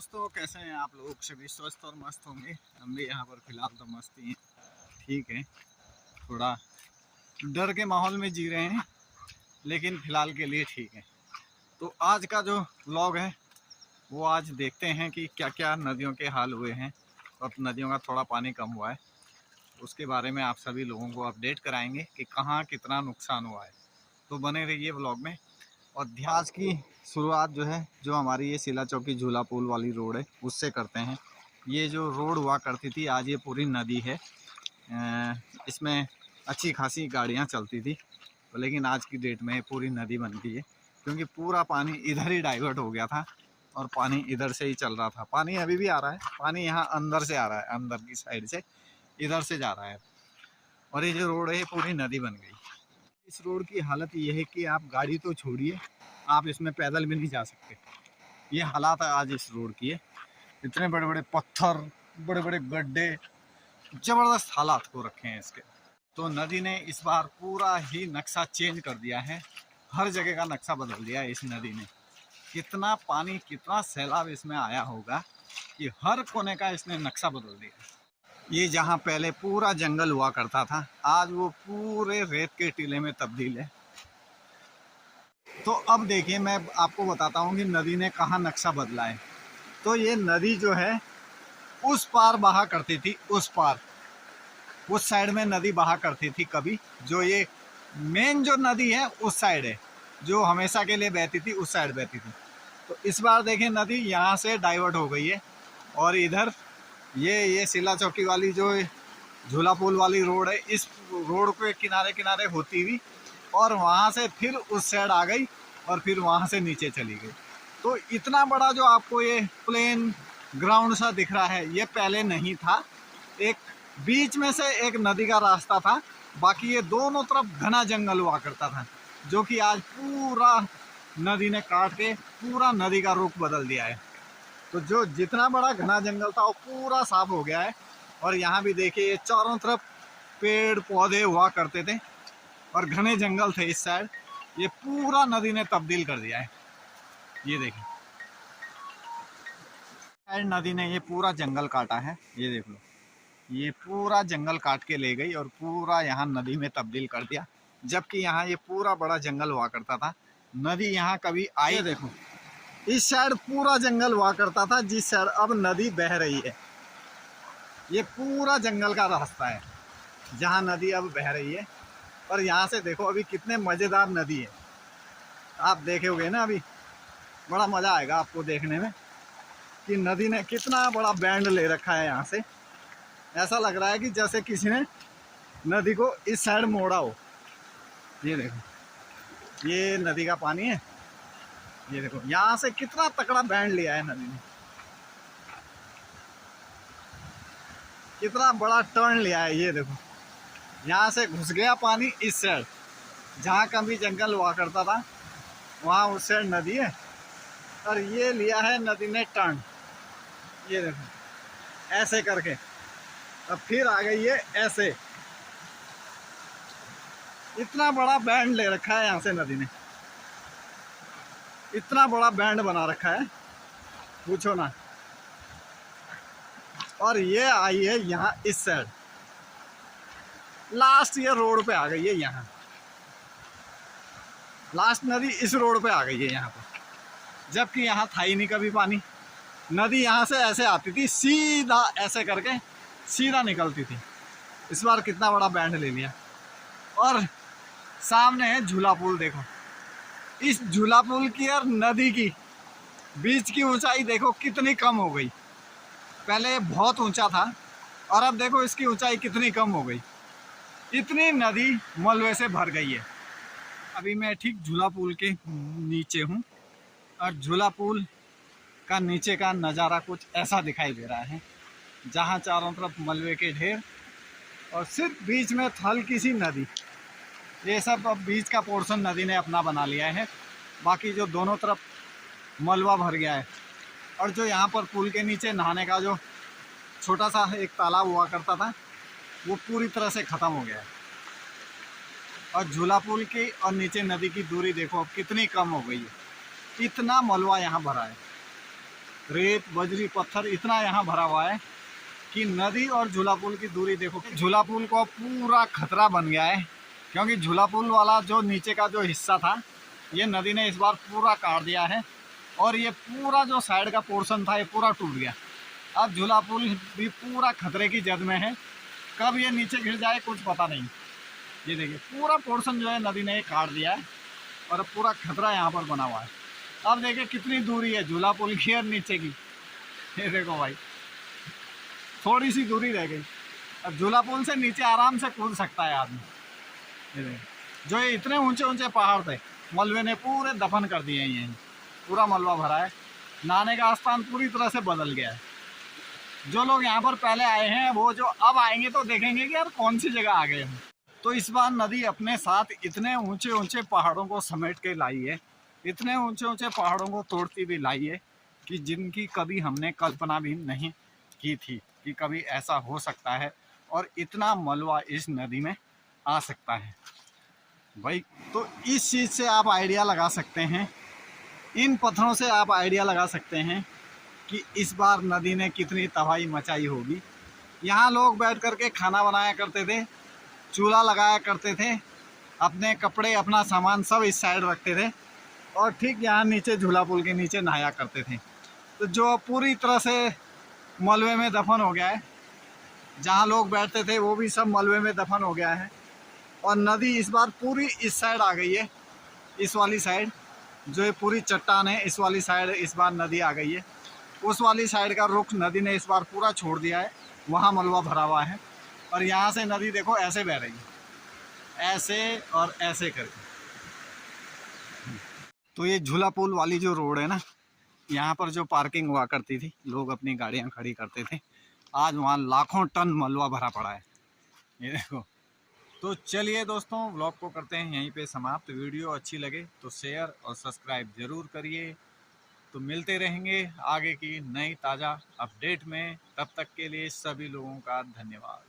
दोस्तों, कैसे हैं आप लोग? सभी स्वस्थ और मस्त होंगे। हम भी यहाँ पर फिलहाल तो मस्त ही हैं, ठीक है। थोड़ा डर के माहौल में जी रहे हैं, लेकिन फ़िलहाल के लिए ठीक है। तो आज का जो व्लॉग है वो आज देखते हैं कि क्या क्या नदियों के हाल हुए हैं और नदियों का थोड़ा पानी कम हुआ है। उसके बारे में आप सभी लोगों को अपडेट कराएंगे कि कहाँ कितना नुकसान हुआ है। तो बने रहिए व्लॉग में। और आज की शुरुआत जो है, जो हमारी ये सिला चौकी झूला पुल वाली रोड है उससे करते हैं। ये जो रोड हुआ करती थी, आज ये पूरी नदी है। इसमें अच्छी खासी गाड़ियाँ चलती थी, लेकिन आज की डेट में पूरी नदी बन गई है, क्योंकि पूरा पानी इधर ही डाइवर्ट हो गया था और पानी इधर से ही चल रहा था। पानी अभी भी आ रहा है, पानी यहाँ अंदर से आ रहा है, अंदर की साइड से इधर से जा रहा है। और ये जो रोड है पूरी नदी बन गई। इस रोड की हालत ये है कि आप गाड़ी तो छोड़िए, आप इसमें पैदल भी नहीं जा सकते। ये हालात है आज इस रोड की है। इतने बड़े बड़े पत्थर, बड़े बड़े गड्ढे, ज़बरदस्त हालात हो रखे हैं इसके। तो नदी ने इस बार पूरा ही नक्शा चेंज कर दिया है, हर जगह का नक्शा बदल दिया है इस नदी ने। कितना पानी, कितना सैलाब इसमें आया होगा कि हर कोने का इसने नक्शा बदल दिया। ये जहाँ पहले पूरा जंगल हुआ करता था, आज वो पूरे रेत के टीले में तब्दील है। तो अब देखिए, मैं आपको बताता हूँ कि नदी ने कहाँ नक्शा बदला है। तो ये नदी जो है उस पार बहा करती थी, उस पार उस साइड में नदी बहा करती थी कभी। जो ये मेन जो नदी है उस साइड है, जो हमेशा के लिए बहती थी उस साइड बहती थी। तो इस बार देखें, नदी यहाँ से डाइवर्ट हो गई है और इधर ये सिला चौकी वाली जो झूला पुल वाली रोड है, इस रोड के किनारे किनारे होती हुई और वहाँ से फिर उस साइड आ गई और फिर वहाँ से नीचे चली गई। तो इतना बड़ा जो आपको ये प्लेन ग्राउंड सा दिख रहा है, ये पहले नहीं था। एक बीच में से एक नदी का रास्ता था, बाकी ये दोनों तरफ घना जंगल हुआ करता था, जो कि आज पूरा नदी ने काट के पूरा नदी का रुख बदल दिया है। तो जो जितना बड़ा घना जंगल था वो पूरा साफ हो गया है। और यहाँ भी देखिए, ये चारों तरफ पेड़ पौधे हुआ करते थे और घने जंगल थे इस साइड, ये पूरा नदी ने तब्दील कर दिया है। ये देखिए, नदी ने ये पूरा जंगल काटा है, ये देख लो, ये पूरा जंगल काट के ले गई और पूरा यहाँ नदी में तब्दील कर दिया। जबकि यहाँ ये पूरा बड़ा जंगल हुआ करता था, नदी यहाँ कभी आई। देखो, इस साइड पूरा जंगल हुआ करता था, जिस साइड अब नदी बह रही है, ये पूरा जंगल का रास्ता है जहाँ नदी अब बह रही है। और यहाँ से देखो अभी कितने मज़ेदार नदी है, आप देखोगे ना, अभी बड़ा मज़ा आएगा आपको देखने में कि नदी ने कितना बड़ा बैंड ले रखा है। यहाँ से ऐसा लग रहा है कि जैसे किसी ने नदी को इस साइड मोड़ा हो। ये देखो, ये नदी का पानी है, ये देखो यहाँ से कितना तकड़ा बैंड लिया है नदी ने, कितना बड़ा टर्न लिया है। ये देखो, यहाँ से घुस गया पानी इस साइड, जहाँ कभी जंगल हुआ करता था वहाँ उस साइड नदी है, और ये लिया है नदी ने टर्न। ये देखो ऐसे करके अब फिर आ गई है ऐसे। इतना बड़ा बैंड ले रखा है यहाँ से नदी ने, इतना बड़ा बैंड बना रखा है, पूछो ना। और ये आई है यहाँ इस साइड, लास्ट ये रोड पे आ गई है। यहाँ लास्ट नदी इस रोड पे आ गई है यहाँ पर, जबकि यहाँ था ही नहीं कभी पानी। नदी यहाँ से ऐसे आती थी, सीधा ऐसे करके सीधा निकलती थी। इस बार कितना बड़ा बैंड ले लिया। और सामने है झूला पुल, देखो इस झूला पुल की और नदी की बीच की ऊंचाई देखो कितनी कम हो गई। पहले बहुत ऊंचा था और अब देखो इसकी ऊंचाई कितनी कम हो गई। इतनी नदी मलबे से भर गई है। अभी मैं ठीक झूला पुल के नीचे हूँ और झूला पुल का नीचे का नज़ारा कुछ ऐसा दिखाई दे रहा है, जहाँ चारों तरफ मलबे के ढेर और सिर्फ बीच में हल्की सी नदी। ये सब अब बीच का पोर्शन नदी ने अपना बना लिया है, बाकी जो दोनों तरफ मलबा भर गया है। और जो यहाँ पर पुल के नीचे नहाने का जो छोटा सा एक तालाब हुआ करता था, वो पूरी तरह से ख़त्म हो गया है। और झूला पुल की और नीचे नदी की दूरी देखो अब कितनी कम हो गई है, इतना मलबा यहाँ भरा है। रेत बजरी पत्थर इतना यहाँ भरा हुआ है कि नदी और झूला पुल की दूरी देखो। झूला पुल को पूरा खतरा बन गया है, क्योंकि झूला पुल वाला जो नीचे का जो हिस्सा था ये नदी ने इस बार पूरा काट दिया है और ये पूरा जो साइड का पोर्शन था ये पूरा टूट गया। अब झूला पुल भी पूरा खतरे की जद में है, कब ये नीचे गिर जाए कुछ पता नहीं। ये देखिए पूरा पोर्शन जो है नदी ने काट दिया है और अब पूरा खतरा यहाँ पर बना हुआ है। अब देखिए कितनी दूरी है झूला पुल की और नीचे की। ये देखो भाई थोड़ी सी दूरी रह गई। अब झूला पुल से नीचे आराम से कूद सकता है आदमी। ये देखिए जो ये इतने ऊंचे ऊंचे पहाड़ थे मलबे ने पूरे दफन कर दिए हैं। यहीं पूरा मलबा भरा है, नहाने का स्थान पूरी तरह से बदल गया है। जो लोग यहाँ पर पहले आए हैं वो जो अब आएंगे तो देखेंगे कि यार कौन सी जगह आ गए हम। तो इस बार नदी अपने साथ इतने ऊंचे ऊंचे पहाड़ों को समेट के लाई है, इतने ऊंचे ऊंचे पहाड़ों को तोड़ती भी लाई है कि जिनकी कभी हमने कल्पना भी नहीं की थी कि कभी ऐसा हो सकता है और इतना मलबा इस नदी में आ सकता है भाई। तो इस चीज़ से आप आइडिया लगा सकते हैं, इन पत्थरों से आप आइडिया लगा सकते हैं कि इस बार नदी ने कितनी तबाही मचाई होगी। यहाँ लोग बैठ कर के खाना बनाया करते थे, चूल्हा लगाया करते थे, अपने कपड़े अपना सामान सब इस साइड रखते थे और ठीक यहाँ नीचे झूला पुल के नीचे नहाया करते थे। तो जो पूरी तरह से मलबे में दफन हो गया है, जहाँ लोग बैठते थे वो भी सब मलबे में दफन हो गया है और नदी इस बार पूरी इस साइड आ गई है। इस वाली साइड जो ये पूरी चट्टान है इस वाली साइड इस बार नदी आ गई है। उस वाली साइड का रुख नदी ने इस बार पूरा छोड़ दिया है, वहाँ मलबा भरा हुआ है और यहाँ से नदी देखो ऐसे बह रही है, ऐसे और ऐसे करके। तो ये झूला पुल वाली जो रोड है ना, यहाँ पर जो पार्किंग हुआ करती थी, लोग अपनी गाड़ियाँ खड़ी करते थे, आज वहाँ लाखों टन मलबा भरा पड़ा है। ये देखो। तो चलिए दोस्तों व्लॉग को करते हैं यहीं पे समाप्त। वीडियो अच्छी लगे तो शेयर और सब्सक्राइब ज़रूर करिए। तो मिलते रहेंगे आगे की नई ताज़ा अपडेट में, तब तक के लिए सभी लोगों का धन्यवाद।